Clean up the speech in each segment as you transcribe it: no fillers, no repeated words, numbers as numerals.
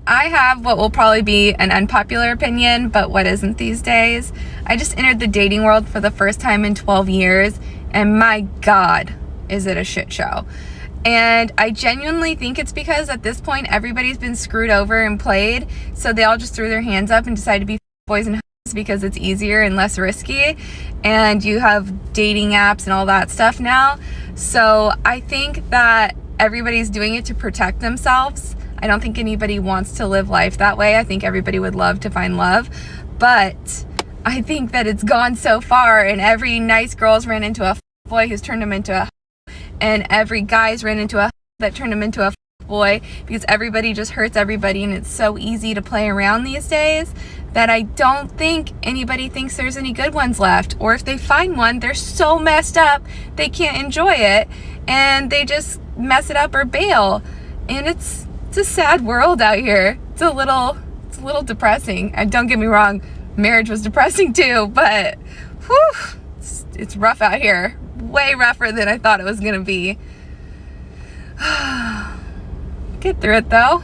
I have what will probably be an unpopular opinion, but what isn't these days. I just entered the dating world for the first time in 12 years, and my God, is it a shit show. And I genuinely think it's because at this point, everybody's been screwed over and played, so they all just threw their hands up and decided to be boys and hoes because it's easier and less risky, and you have dating apps and all that stuff now. So I think that everybody's doing it to protect themselves. I don't think anybody wants to live life that way. I think everybody would love to find love, but I think that it's gone so far, and every nice girl's ran into a boy who's turned them into a, and every guy's ran into a that turned them into a boy, because everybody just hurts everybody, and it's so easy to play around these days that I don't think anybody thinks there's any good ones left. Or if they find one, they're so messed up they can't enjoy it, and they just mess it up or bail. And it's a sad world out here. It's a little depressing. And don't get me wrong, marriage was depressing too, but whew, it's rough out here. Way rougher than I thought it was gonna be. Get through it though.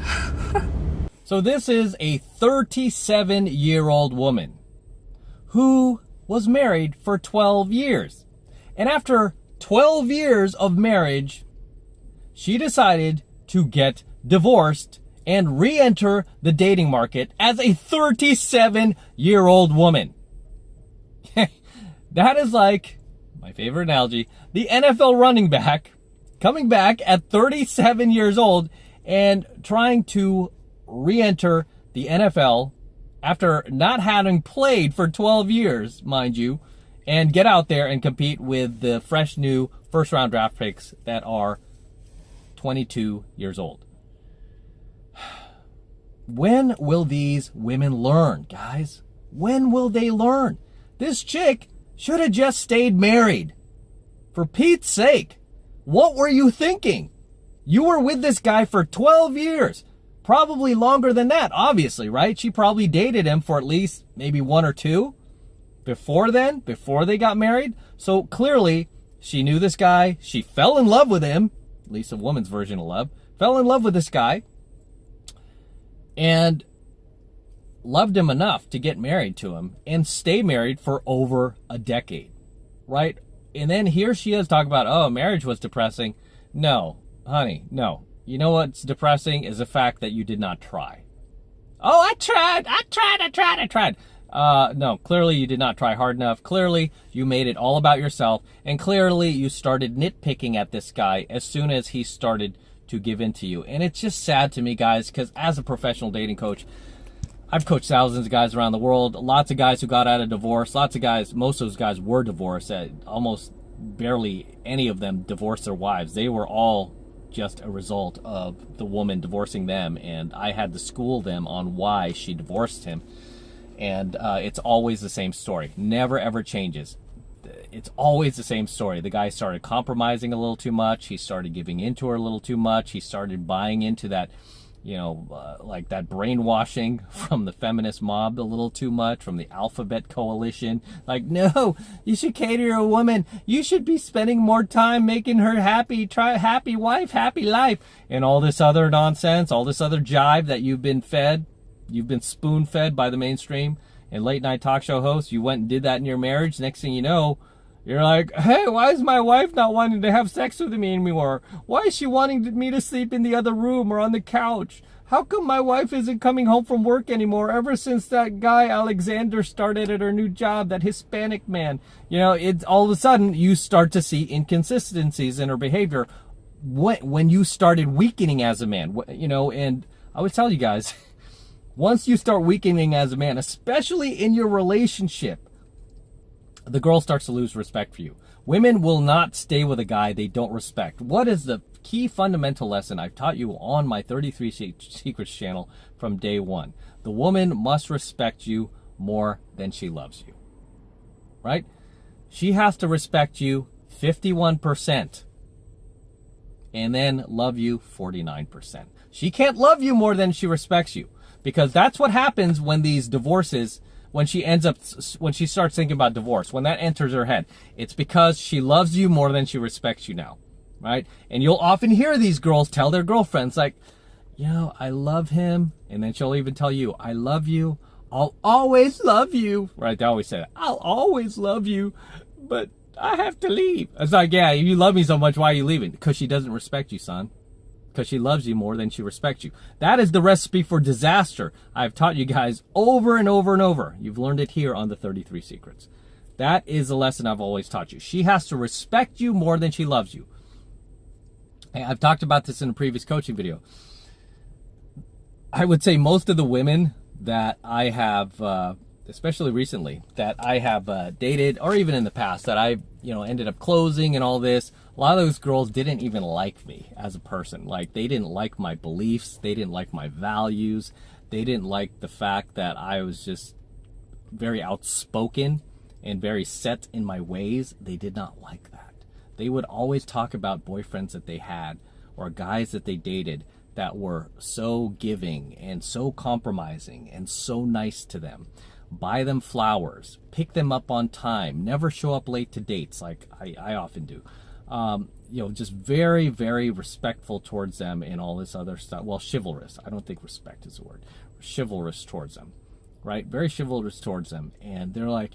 So this is a 37-year-old woman who was married for 12 years. And after 12 years of marriage, she decided to get divorced and re-enter the dating market as a 37-year-old woman. That is like, my favorite analogy, the NFL running back coming back at 37 years old and trying to re-enter the NFL after not having played for 12 years, mind you, and get out there and compete with the fresh new first-round draft picks that are 22 years old. When will these women learn, guys? When will they learn? This chick should have just stayed married. For Pete's sake, what were you thinking? You were with this guy for 12 years. Probably longer than that, obviously, right? She probably dated him for at least maybe 1 or 2 before then, before they got married. So clearly, she knew this guy. She fell in love with him, at least a woman's version of love. Fell in love with this guy and loved him enough to get married to him and stay married for over a decade, right? And then here she is talking about, oh, marriage was depressing. No, honey, no. You know what's depressing is the fact that you did not try. Oh, I tried. No, clearly you did not try hard enough. Clearly you made it all about yourself. And clearly you started nitpicking at this guy as soon as he started to give in to you. And it's just sad to me, guys, because as a professional dating coach, I've coached thousands of guys around the world. Lots of guys who got out of divorce. Lots of guys, most of those guys were divorced. Almost barely any of them divorced their wives. They were all just a result of the woman divorcing them, and I had to school them on why she divorced him. And it's always the same story. Never ever changes. It's always the same story. The guy started compromising a little too much. He started giving into her a little too much. He started buying into that, like that brainwashing from the feminist mob a little too much, from the Alphabet Coalition. Like, no, you should cater to a woman. You should be spending more time making her happy. Try happy wife, happy life. And all this other nonsense, all this other jive that you've been fed. You've been spoon-fed by the mainstream and late-night talk show hosts. You went and did that in your marriage. Next thing you know, you're like, hey, why is my wife not wanting to have sex with me anymore? Why is she wanting me to sleep in the other room or on the couch? How come my wife isn't coming home from work anymore ever since that guy Alexander started at her new job, that Hispanic man? It's all of a sudden you start to see inconsistencies in her behavior when you started weakening as a man. And I would tell you guys, once you start weakening as a man, especially in your relationship, the girl starts to lose respect for you. Women will not stay with a guy they don't respect. What is the key fundamental lesson I've taught you on my 33 Secrets channel from day one? The woman must respect you more than she loves you, right? She has to respect you 51% and then love you 49%. She can't love you more than she respects you. Because that's what happens when these divorces, when she starts thinking about divorce, when that enters her head. It's because she loves you more than she respects you now, right? And you'll often hear these girls tell their girlfriends, like, you know, I love him. And then she'll even tell you, I love you. I'll always love you. Right? They always say that. I'll always love you, but I have to leave. It's like, yeah, if you love me so much, why are you leaving? Because she doesn't respect you, son. Because she loves you more than she respects you. That is the recipe for disaster. I've taught you guys over and over and over. You've learned it here on the 33 Secrets. That is the lesson I've always taught you. She has to respect you more than she loves you. And I've talked about this in a previous coaching video. I would say most of the women that I have, especially recently, that I have dated, or even in the past, that I, ended up closing and all this, a lot of those girls didn't even like me as a person. Like, they didn't like my beliefs. They didn't like my values. They didn't like the fact that I was just very outspoken and very set in my ways. They did not like that. They would always talk about boyfriends that they had or guys that they dated that were so giving and so compromising and so nice to them. Buy them flowers, pick them up on time, never show up late to dates like I often do. Just very, very respectful towards them and all this other stuff. Well, chivalrous. I don't think respect is the word. Chivalrous towards them, right? Very chivalrous towards them. And they're like,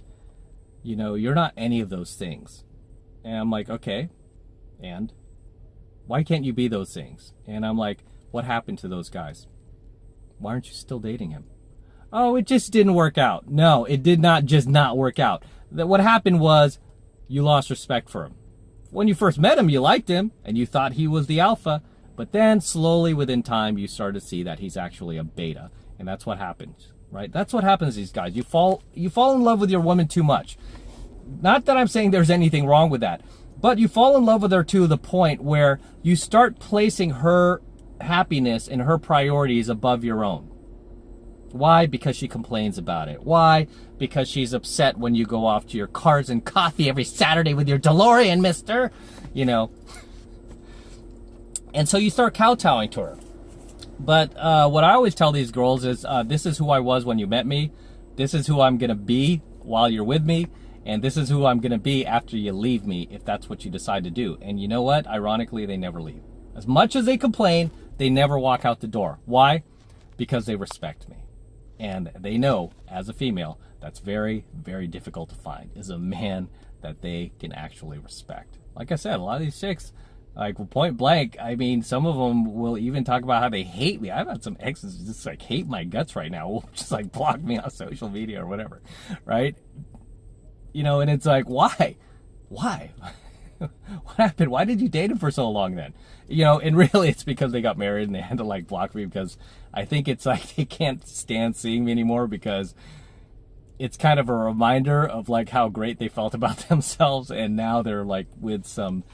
you're not any of those things. And I'm like, okay, and why can't you be those things? And I'm like, what happened to those guys? Why aren't you still dating him? Oh, it just didn't work out. No, it did not just not work out. What happened was you lost respect for him. When you first met him, you liked him and you thought he was the alpha, but then slowly within time, you start to see that he's actually a beta. And that's what happens, right? That's what happens to these guys. You fall in love with your woman too much. Not that I'm saying there's anything wrong with that, but you fall in love with her to the point where you start placing her happiness and her priorities above your own. Why? Because she complains about it. Why? Because she's upset when you go off to your cars and coffee every Saturday with your DeLorean, mister. And so you start kowtowing to her. But what I always tell these girls is, this is who I was when you met me. This is who I'm going to be while you're with me. And this is who I'm going to be after you leave me, if that's what you decide to do. And you know what? Ironically, they never leave. As much as they complain, they never walk out the door. Why? Because they respect me. And they know, as a female, that's very, very difficult to find, is a man that they can actually respect. Like I said, a lot of these chicks, like point blank, I mean, some of them will even talk about how they hate me. I've had some exes just like hate my guts right now, will just like block me on social media or whatever, right? And it's like, why? What happened? Why did you date him for so long then? And really it's because they got married and they had to like block me, because I think it's like they can't stand seeing me anymore, because it's kind of a reminder of like how great they felt about themselves. And now they're like with some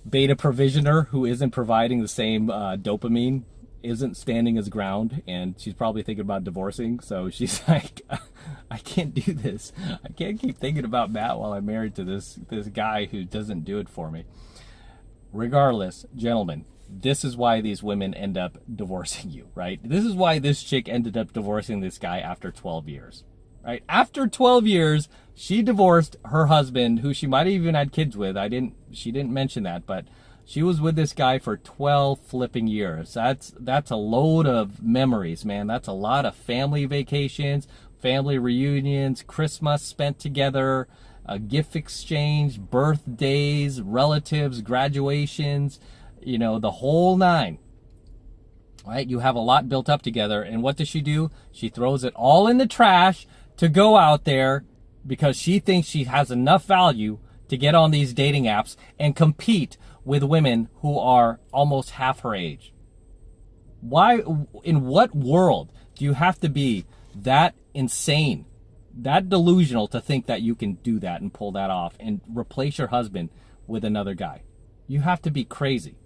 beta provisioner who isn't providing the same dopamine, isn't standing his ground, and she's probably thinking about divorcing. So she's like, I can't do this. I can't keep thinking about Matt while I'm married to this guy who doesn't do it for me. Regardless, gentlemen, this is why these women end up divorcing you, right? This is why this chick ended up divorcing this guy after 12 years, right? After 12 years, she divorced her husband, who she might have even had kids with. She didn't mention that, but she was with this guy for 12 flipping years. That's a load of memories, man. That's a lot of family vacations, family reunions, Christmas spent together, a gift exchange, birthdays, relatives, graduations, the whole nine, right? You have a lot built up together. And what does she do? She throws it all in the trash to go out there because she thinks she has enough value to get on these dating apps and compete with women who are almost half her age. Why, in what world do you have to be that insane, that delusional to think that you can do that and pull that off and replace your husband with another guy? You have to be crazy,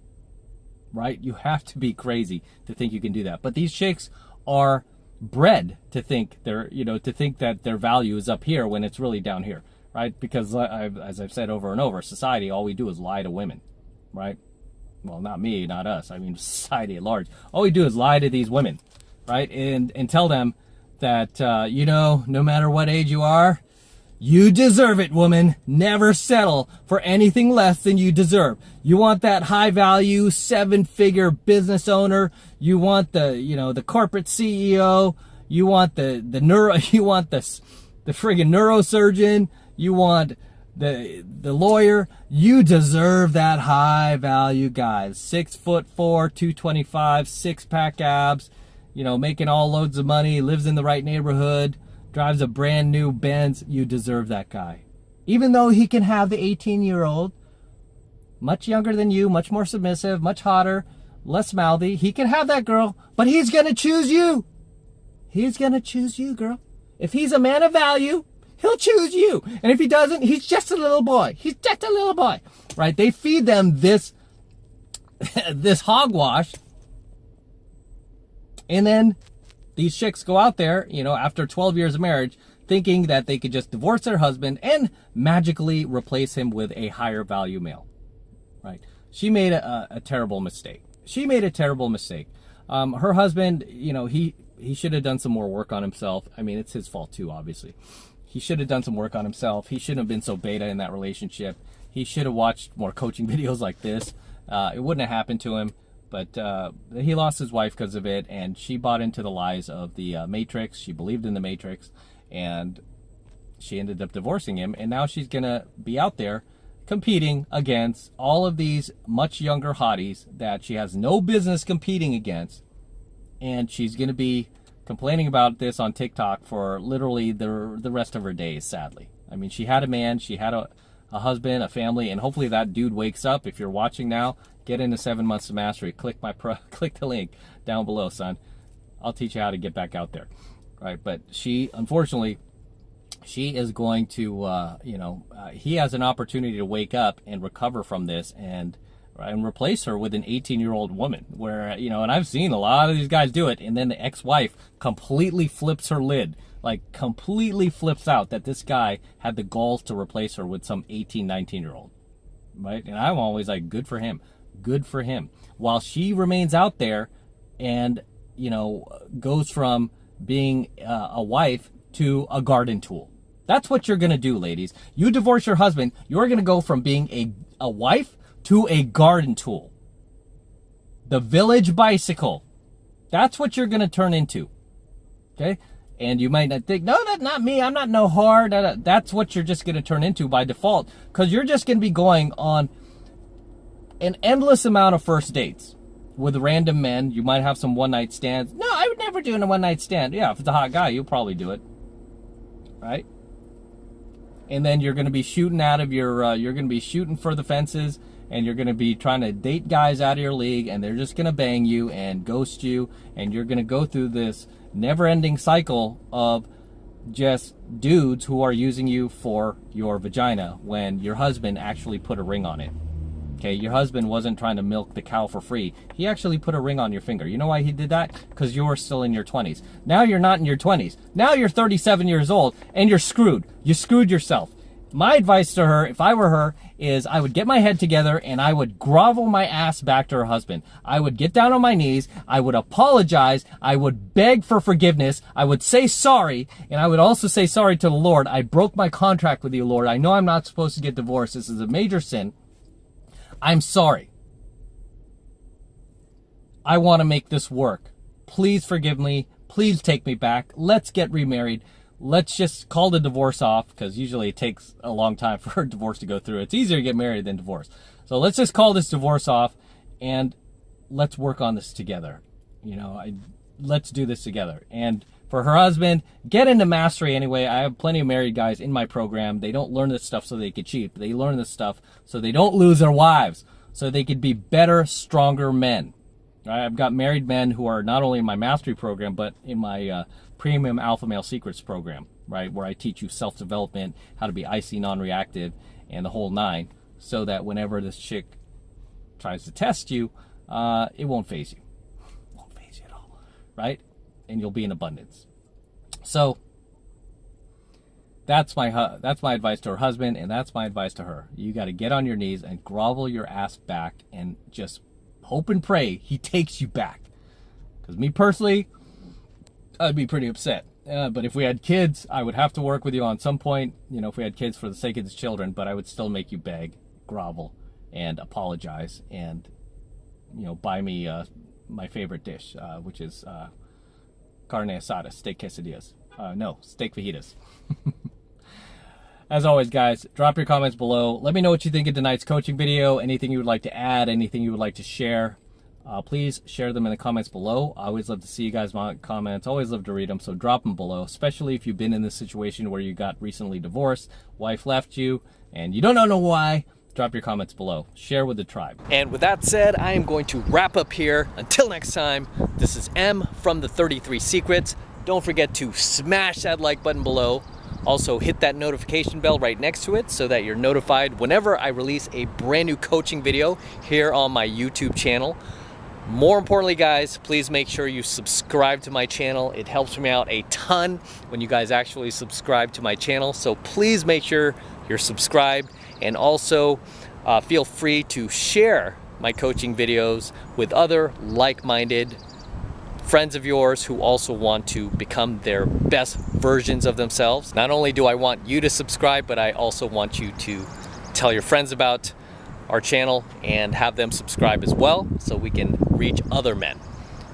right? You have to be crazy to think you can do that. But these chicks are bred to think that their value is up here when it's really down here, right? Because as I've said over and over, society, all we do is lie to women, right? Well, not me, not us. I mean, society at large. All we do is lie to these women, right? And tell them that, no matter what age you are, You deserve it, woman. Never settle for anything less than you deserve. You want that high value 7-figure business owner. You want the corporate CEO. You want the friggin' neurosurgeon. You want the lawyer. You deserve that high value guy. 6'4", 225, 6-pack abs, making all loads of money, lives in the right neighborhood, drives a brand new Benz. You deserve that guy. Even though he can have the 18-year-old, much younger than you, much more submissive, much hotter, less mouthy, he can have that girl, but he's going to choose you. He's going to choose you, girl. If he's a man of value, he'll choose you. And if he doesn't, he's just a little boy. He's just a little boy, right? They feed them this hogwash. And then these chicks go out there, after 12 years of marriage, thinking that they could just divorce their husband and magically replace him with a higher value male, right? She made a terrible mistake. Her husband, he should have done some more work on himself. I mean, it's his fault too, obviously. He should have done some work on himself. He shouldn't have been so beta in that relationship. He should have watched more coaching videos like this. It wouldn't have happened to him. But he lost his wife because of it, and she bought into the lies of the Matrix. She believed in the Matrix, and she ended up divorcing him. And now she's going to be out there competing against all of these much younger hotties that she has no business competing against. And she's going to be complaining about this on TikTok for literally the rest of her days, sadly. I mean, she had a man, she had a husband, a family, and hopefully that dude wakes up. If you're watching now, get into 7 Months to Mastery. Click the link down below, son. I'll teach you how to get back out there, right? But she, unfortunately, she is going to, he has an opportunity to wake up and recover from this and replace her with an 18-year-old woman. Where, and I've seen a lot of these guys do it, and then the ex-wife completely flips her lid. Like, completely flips out that this guy had the balls to replace her with some 18, 19-year-old, right? And I'm always like, good for him. Good for him. While she remains out there and, goes from being a wife to a garden tool. That's what you're going to do, ladies. You divorce your husband, you're going to go from being a wife to a garden tool. The village bicycle. That's what you're going to turn into. Okay? And you might not think, no, that's not me. I'm not no whore. That's what you're just going to turn into by default. Because you're just going to be going on an endless amount of first dates with random men. You might have some one-night stands. No, I would never do a one-night stand. Yeah, if it's a hot guy, you'll probably do it. Right? And then you're going to be shooting out of you're going to be shooting for the fences, and you're going to be trying to date guys out of your league, and they're just going to bang you and ghost you, and you're going to go through this never-ending cycle of just dudes who are using you for your vagina when your husband actually put a ring on it. Okay, your husband wasn't trying to milk the cow for free. He actually put a ring on your finger. You know why he did that? Because you were still in your 20s. Now you're not in your 20s. Now you're 37 years old, and you're screwed. You screwed yourself. My advice to her, if I were her, is I would get my head together and I would grovel my ass back to her husband. I would get down on my knees. I would apologize. I would beg for forgiveness. I would say sorry. And I would also say sorry to the Lord. I broke my contract with you, Lord. I know I'm not supposed to get divorced. This is a major sin. I'm sorry. I want to make this work. Please forgive me. Please take me back. Let's get remarried. Let's just call the divorce off, because usually it takes a long time for a divorce to go through. It's easier to get married than divorce. So let's just call this divorce off, and let's work on this together. Let's do this together. And for her husband, get into mastery anyway. I have plenty of married guys in my program. They don't learn this stuff so they can cheat. They learn this stuff so they don't lose their wives, so they could be better, stronger men. I've got married men who are not only in my mastery program, but in my premium alpha male secrets program, right, where I teach you self-development, how to be icy non-reactive, and the whole nine, so that whenever this chick tries to test you, it won't phase you. It won't phase you at all, right? And you'll be in abundance. So that's my advice to her husband, and that's my advice to her. You got to get on your knees and grovel your ass back and just hope and pray he takes you back. Because me personally, I'd be pretty upset But if we had kids, I would have to work with you on some point, you know, if we had kids for the sake of the children, but I would still make you beg, grovel, and apologize, and, you know, buy me my favorite dish, which is carne asada, steak quesadillas. No, steak fajitas. As always, guys, drop your comments below. Let me know what you think of tonight's coaching video, anything you would like to add, anything you would like to share. Please share them in the comments below. I always love to see you guys' comments. Always love to read them, so drop them below, especially if you've been in this situation where you got recently divorced, wife left you, and you don't know why. Drop your comments below. Share with the tribe. And with that said, I am going to wrap up here. Until next time, this is M from the 33 Secrets. Don't forget to smash that like button below. Also, hit that notification bell right next to it so that you're notified whenever I release a brand new coaching video here on my YouTube channel. More importantly, guys, please make sure you subscribe to my channel. It helps me out a ton when you guys actually subscribe to my channel. So please make sure you're subscribed, and also feel free to share my coaching videos with other like-minded friends of yours who also want to become their best versions of themselves. Not only do I want you to subscribe, but I also want you to tell your friends about our channel and have them subscribe as well, so we can reach other men.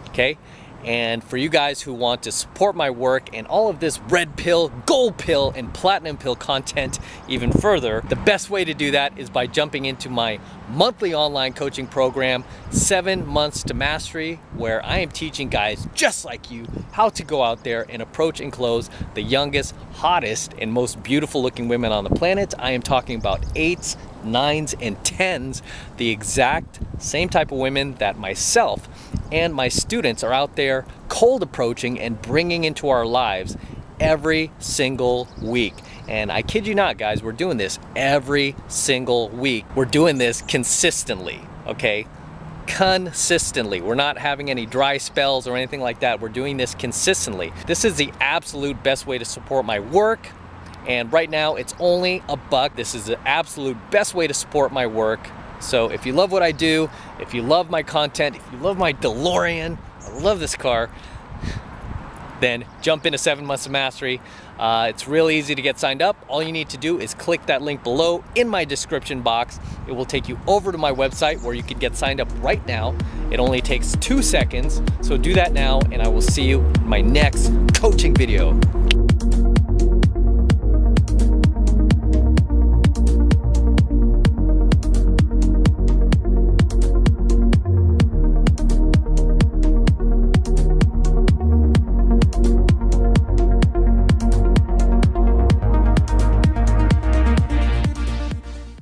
Okay? And for you guys who want to support my work and all of this red pill, gold pill, and platinum pill content even further, the best way to do that is by jumping into my monthly online coaching program, 7 Months to Mastery, where I am teaching guys just like you how to go out there and approach and close the youngest, hottest, and most beautiful looking women on the planet. I am talking about 8s, 9s, and 10s, the exact same type of women that myself and my students are out there cold approaching and bringing into our lives every single week. And I kid you not, guys, we're doing this every single week. We're doing this consistently, okay? Consistently. We're not having any dry spells or anything like that. We're doing this consistently. This is the absolute best way to support my work. And right now it's only $1. This is the absolute best way to support my work. So if you love what I do, if you love my content, if you love my DeLorean, I love this car, then jump into 7 Months of Mastery. It's real easy to get signed up. All you need to do is click that link below in my description box. It will take you over to my website where you can get signed up right now. It only takes 2 seconds. So do that now, and I will see you in my next coaching video.